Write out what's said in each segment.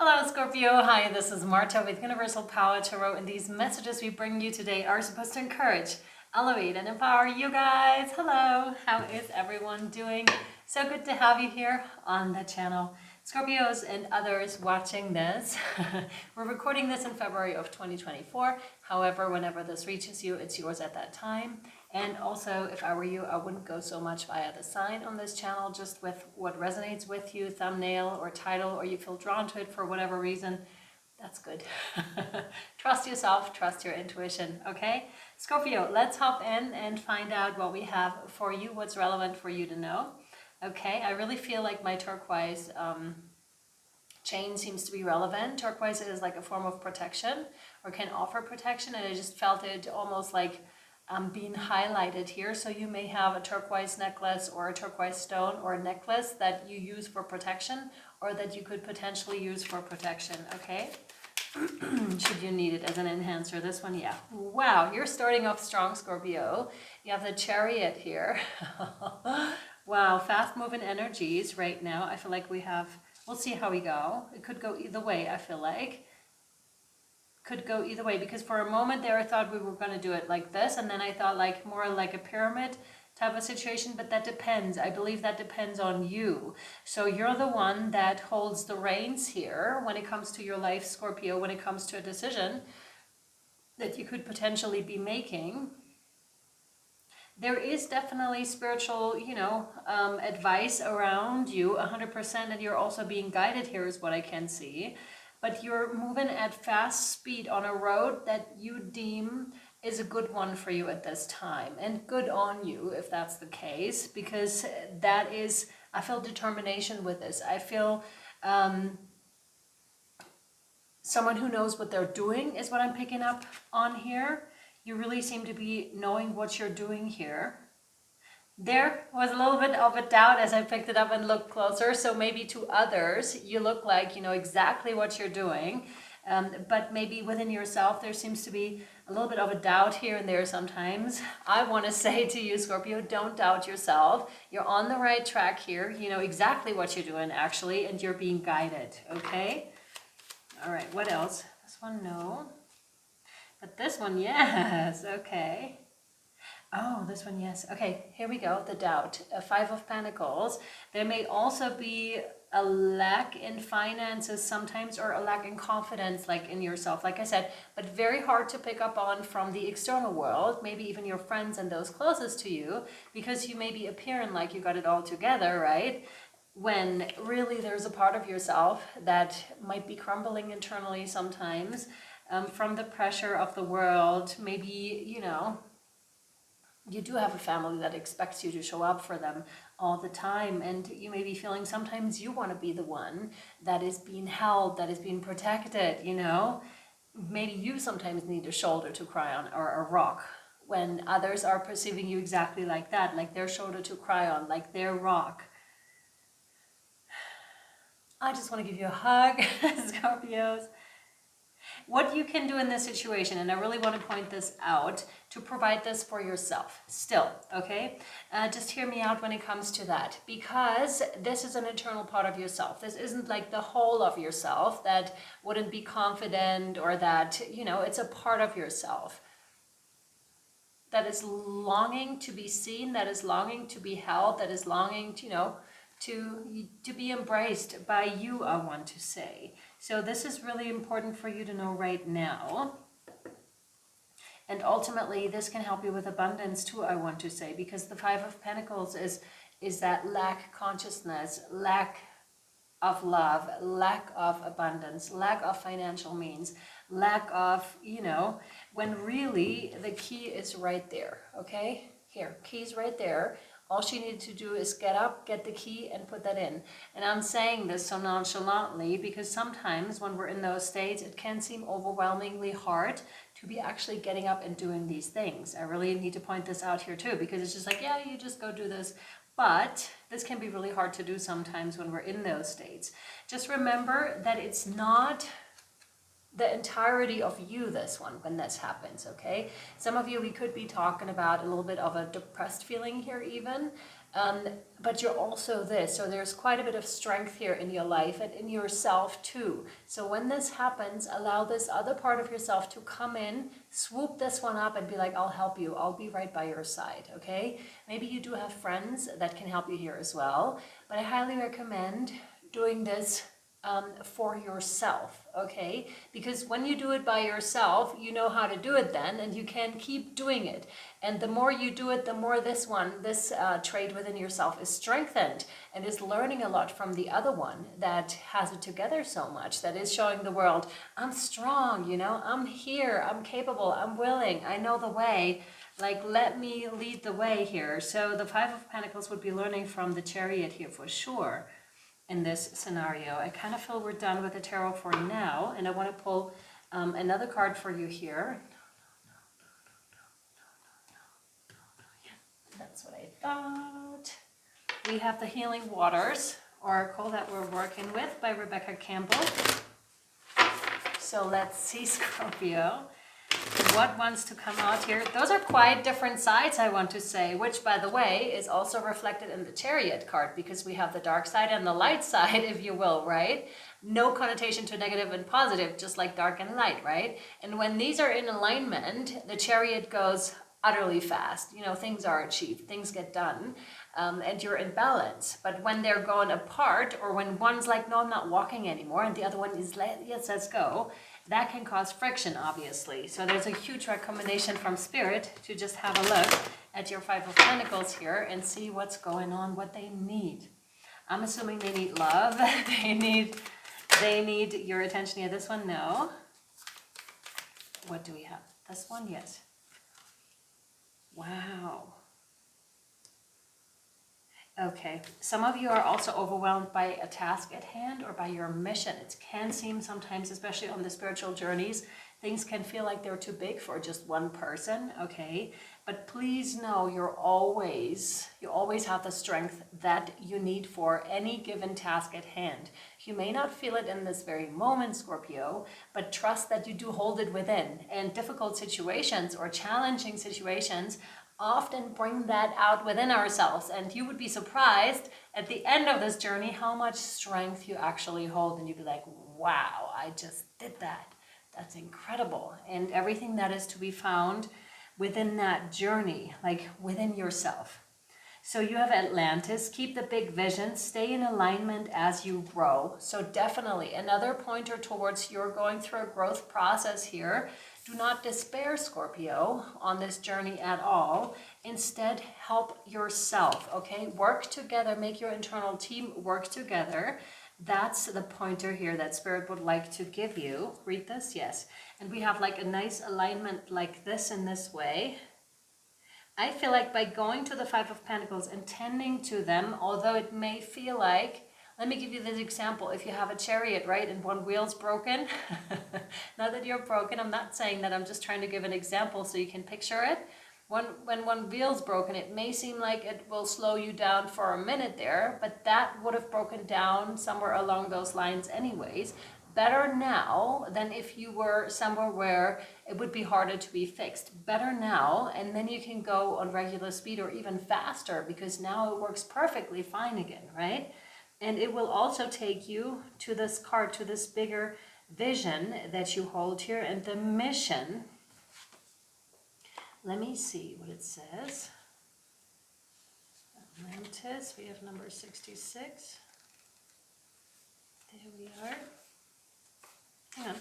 Hello Scorpio, hi, this is Marta with Universal Power Tarot, and these messages we bring you today are supposed to encourage, elevate, and empower you guys. Hello, how is everyone doing? So good to have you here on the channel. Scorpios and others watching this. We're recording this in February of 2024. However, whenever this reaches you, it's yours at that time. And also, if I were you, I wouldn't go so much via the sign on this channel, just with what resonates with you, thumbnail or title, or you feel drawn to it for whatever reason. That's good. Trust yourself, trust your intuition, okay? Scorpio, let's hop in and find out what we have for you, what's relevant for you to know. Okay, I really feel like my turquoise chain seems to be relevant. Turquoise is like a form of protection or can offer protection, and I just felt it almost like being highlighted here. So you may have a turquoise necklace or a turquoise stone or a necklace that you use for protection, or that you could potentially use for protection, okay? Should you need it as an enhancer. This one, yeah. Wow, you're starting off strong, Scorpio. You have the Chariot here. Wow, fast moving energies right now. I feel like we'll see how we go. It could go either way, I feel like. Could go either way, because for a moment there I thought we were going to do it like this, and then I thought like more like a pyramid type of situation, but that depends. I believe that depends on you. So you're the one that holds the reins here when it comes to your life, Scorpio, when it comes to a decision that you could potentially be making. There is definitely spiritual, advice around you 100%, and you're also being guided here is what I can see. But you're moving at fast speed on a road that you deem is a good one for you at this time. And good on you if that's the case, because that is, I feel determination with this. I feel someone who knows what they're doing is what I'm picking up on here. You really seem to be knowing what you're doing here. There was a little bit of a doubt as I picked it up and looked closer. So maybe to others, you look like you know exactly what you're doing. But maybe within yourself, there seems to be a little bit of a doubt here and there sometimes. I want to say to you, Scorpio, don't doubt yourself. You're on the right track here. You know exactly what you're doing, actually, and you're being guided, okay? All right, what else? This one, no. But this one, yes, okay. Oh, this one, yes. Okay, here we go, the doubt. Five of Pentacles. There may also be a lack in finances sometimes, or a lack in confidence, like in yourself, like I said, but very hard to pick up on from the external world, maybe even your friends and those closest to you, because you may be appearing like you got it all together, right? When really there's a part of yourself that might be crumbling internally sometimes from the pressure of the world. Maybe, you do have a family that expects you to show up for them all the time, and you may be feeling sometimes you want to be the one that is being held, that is being protected, Maybe you sometimes need a shoulder to cry on, or a rock, when others are perceiving you exactly like that, like their shoulder to cry on, like their rock. I just want to give you a hug, Scorpios. What you can do in this situation, and I really want to point this out, to provide this for yourself still, okay? Just hear me out when it comes to that, because this is an internal part of yourself. This isn't like the whole of yourself that wouldn't be confident, or that, it's a part of yourself that is longing to be seen, that is longing to be held, that is longing to, to be embraced by you, I want to say. So this is really important for you to know right now. And ultimately, this can help you with abundance too, I want to say, because the Five of Pentacles is that lack consciousness, lack of love, lack of abundance, lack of financial means, lack of, when really the key is right there, okay? Here, key's right there. All she needed to do is get up, get the key, and put that in. And I'm saying this so nonchalantly because sometimes when we're in those states, it can seem overwhelmingly hard to be actually getting up and doing these things. I really need to point this out here too, because it's just like, yeah, you just go do this. But this can be really hard to do sometimes when we're in those states. Just remember that it's not the entirety of you, this one, when this happens, okay? Some of you, we could be talking about a little bit of a depressed feeling here even, But you're also this, so there's quite a bit of strength here in your life and in yourself too. So when this happens, allow this other part of yourself to come in, swoop this one up and be like, I'll help you, I'll be right by your side, okay? Maybe you do have friends that can help you here as well, but I highly recommend doing this for yourself, okay? Because when you do it by yourself, you know how to do it then, and you can keep doing it. And the more you do it, the more this trait within yourself is strengthened and is learning a lot from the other one that has it together so much, that is showing the world, I'm strong, you know, I'm here, I'm capable, I'm willing, I know the way. Like, let me lead the way here. So the Five of Pentacles would be learning from the Chariot here for sure. In this scenario, I kind of feel we're done with the tarot for now, and I want to pull another card for you here. That's what I thought. We have the Healing Waters Oracle that we're working with by Rebecca Campbell. So let's see, Scorpio, what wants to come out here. Those are quite different sides, I want to say, which, by the way, is also reflected in the Chariot card, because we have the dark side and the light side, if you will, right? No connotation to negative and positive, just like dark and light, right? And when these are in alignment, the Chariot goes utterly fast. You know, things are achieved, things get done, and you're in balance. But when they're going apart, or when one's like, no, I'm not walking anymore, and the other one is, yes, let's go, that can cause friction, obviously. So there's a huge recommendation from Spirit to just have a look at your Five of Pentacles here and see what's going on, what they need. I'm assuming they need love. They need your attention here. This one, no. What do we have? This one, yes. Wow. Okay, some of you are also overwhelmed by a task at hand or by your mission. It can seem sometimes, especially on the spiritual journeys, things can feel like they're too big for just one person, okay? But please know you always have the strength that you need for any given task at hand. You may not feel it in this very moment, Scorpio, but trust that you do hold it within. And difficult situations or challenging situations often bring that out within ourselves, and you would be surprised at the end of this journey how much strength you actually hold, and you'd be like, wow, I just did that. That's incredible. And everything that is to be found within that journey, like within yourself. So you have Atlantis, keep the big vision, stay in alignment as you grow. So definitely another pointer towards you're going through a growth process here. Do not despair, Scorpio, on this journey at all. Instead, help yourself, okay? Work together, make your internal team work together. That's the pointer here that Spirit would like to give you. Read this, yes. And we have like a nice alignment like this in this way. I feel like by going to the Five of Pentacles and tending to them, although it may feel like, let me give you this example. If you have a chariot, right, and one wheel's broken, not that you're broken, I'm not saying that, I'm just trying to give an example so you can picture it. When one wheel's broken, it may seem like it will slow you down for a minute there, but that would have broken down somewhere along those lines anyways. Better now than if you were somewhere where it would be harder to be fixed. Better now, and then you can go on regular speed or even faster, because now it works perfectly fine again, right? And it will also take you to this card, to this bigger vision that you hold here, and the mission. Let me see what it says. Atlantis, we have number 66. There we are. Hang on.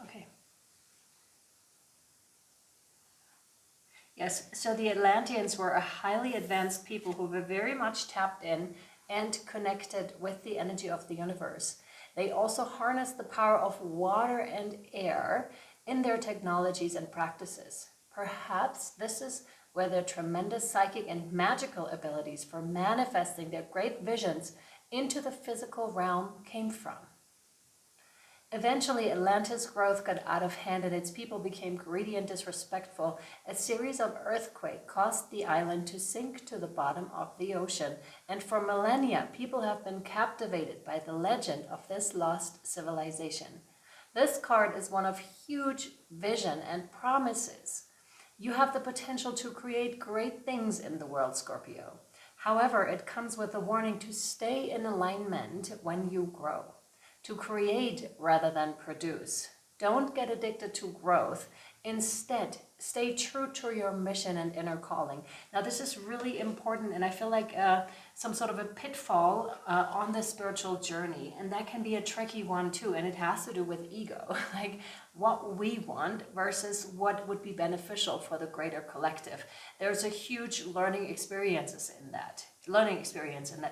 Okay. Yes, so the Atlanteans were a highly advanced people who were very much tapped in and connected with the energy of the universe. They also harnessed the power of water and air in their technologies and practices. Perhaps this is where their tremendous psychic and magical abilities for manifesting their great visions into the physical realm came from. Eventually, Atlantis' growth got out of hand and its people became greedy and disrespectful. A series of earthquakes caused the island to sink to the bottom of the ocean, and for millennia, people have been captivated by the legend of this lost civilization. This card is one of huge vision and promises. You have the potential to create great things in the world, Scorpio. However, it comes with a warning to stay in alignment when you grow, to create rather than produce. Don't get addicted to growth. Instead, stay true to your mission and inner calling. Now, this is really important, and I feel like some sort of a pitfall on the spiritual journey, and that can be a tricky one too, and it has to do with ego, like what we want versus what would be beneficial for the greater collective. There's a huge learning experience in that,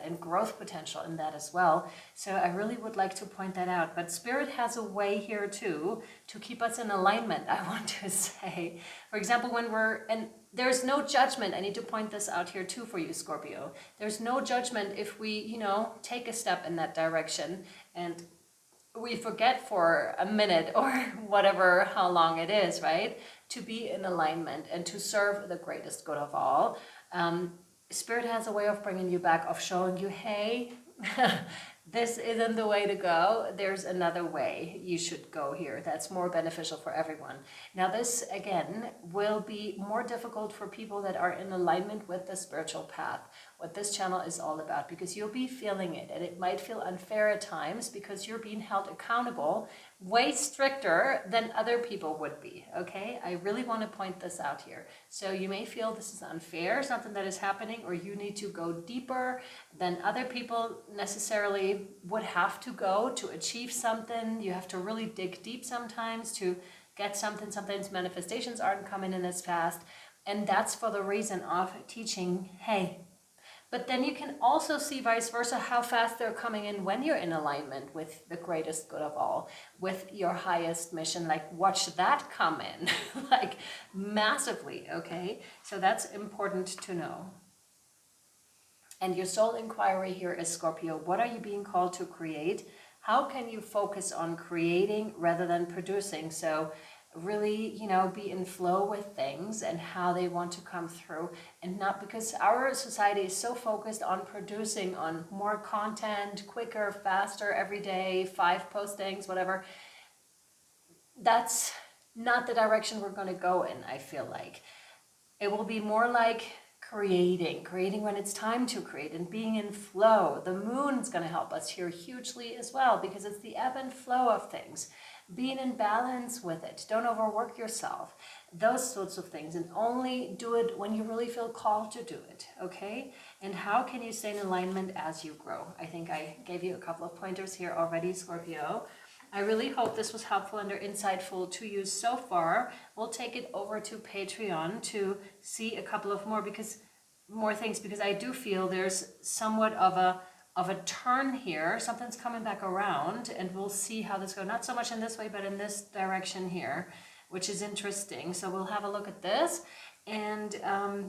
and growth potential in that as well. So I really would like to point that out. But Spirit has a way here too to keep us in alignment, I want to say. For example, when and there's no judgment. I need to point this out here too for you, Scorpio. There's no judgment if we, take a step in that direction and we forget for a minute or whatever, how long it is, right? To be in alignment and to serve the greatest good of all. Spirit has a way of bringing you back, of showing you, hey, this isn't the way to go. There's another way you should go here that's more beneficial for everyone. Now, this, again, will be more difficult for people that are in alignment with the spiritual path, what this channel is all about, because you'll be feeling it, and it might feel unfair at times because you're being held accountable way stricter than other people would be, okay? I really want to point this out here. So you may feel this is unfair, something that is happening, or you need to go deeper than other people necessarily would have to go to achieve something. You have to really dig deep sometimes to get something. Sometimes manifestations aren't coming in as fast, and that's for the reason of teaching, hey. But then you can also see vice versa, how fast they're coming in when you're in alignment with the greatest good of all, with your highest mission. Like, watch that come in, like massively, okay? So that's important to know. And your soul inquiry here is, Scorpio, what are you being called to create? How can you focus on creating rather than producing? So really, be in flow with things and how they want to come through, and not because our society is so focused on producing, on more content, quicker, faster, every day, 5 postings, whatever. That's not the direction we're going to go in, I feel like. It will be more like creating when it's time to create and being in flow. The moon's going to help us here hugely as well, because it's the ebb and flow of things. Being in balance with it. Don't overwork yourself. Those sorts of things. And only do it when you really feel called to do it. Okay? And how can you stay in alignment as you grow? I think I gave you a couple of pointers here already, Scorpio. I really hope this was helpful and or insightful to you so far. We'll take it over to Patreon to see a couple of more things, because I do feel there's somewhat of a turn here. Something's coming back around, and we'll see how this goes. Not so much in this way, but in this direction here, which is interesting. So we'll have a look at this. And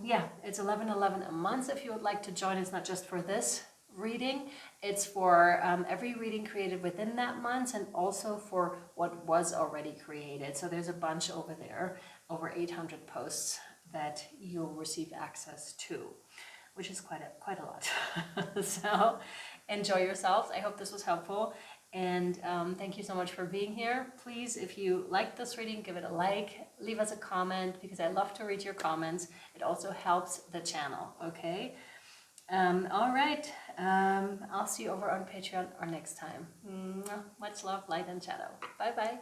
yeah, it's 11/11 a month. If you would like to join, it's not just for this reading, it's for every reading created within that month, and also for what was already created. So there's a bunch over there, over 800 posts that you'll receive access to, which is quite a lot. So enjoy yourselves. I hope this was helpful, and thank you so much for being here. Please, if you liked this reading, give it a like, leave us a comment, because I love to read your comments. It also helps the channel, okay? All right, I'll see you over on Patreon or next time. Much love, light and shadow. Bye-bye.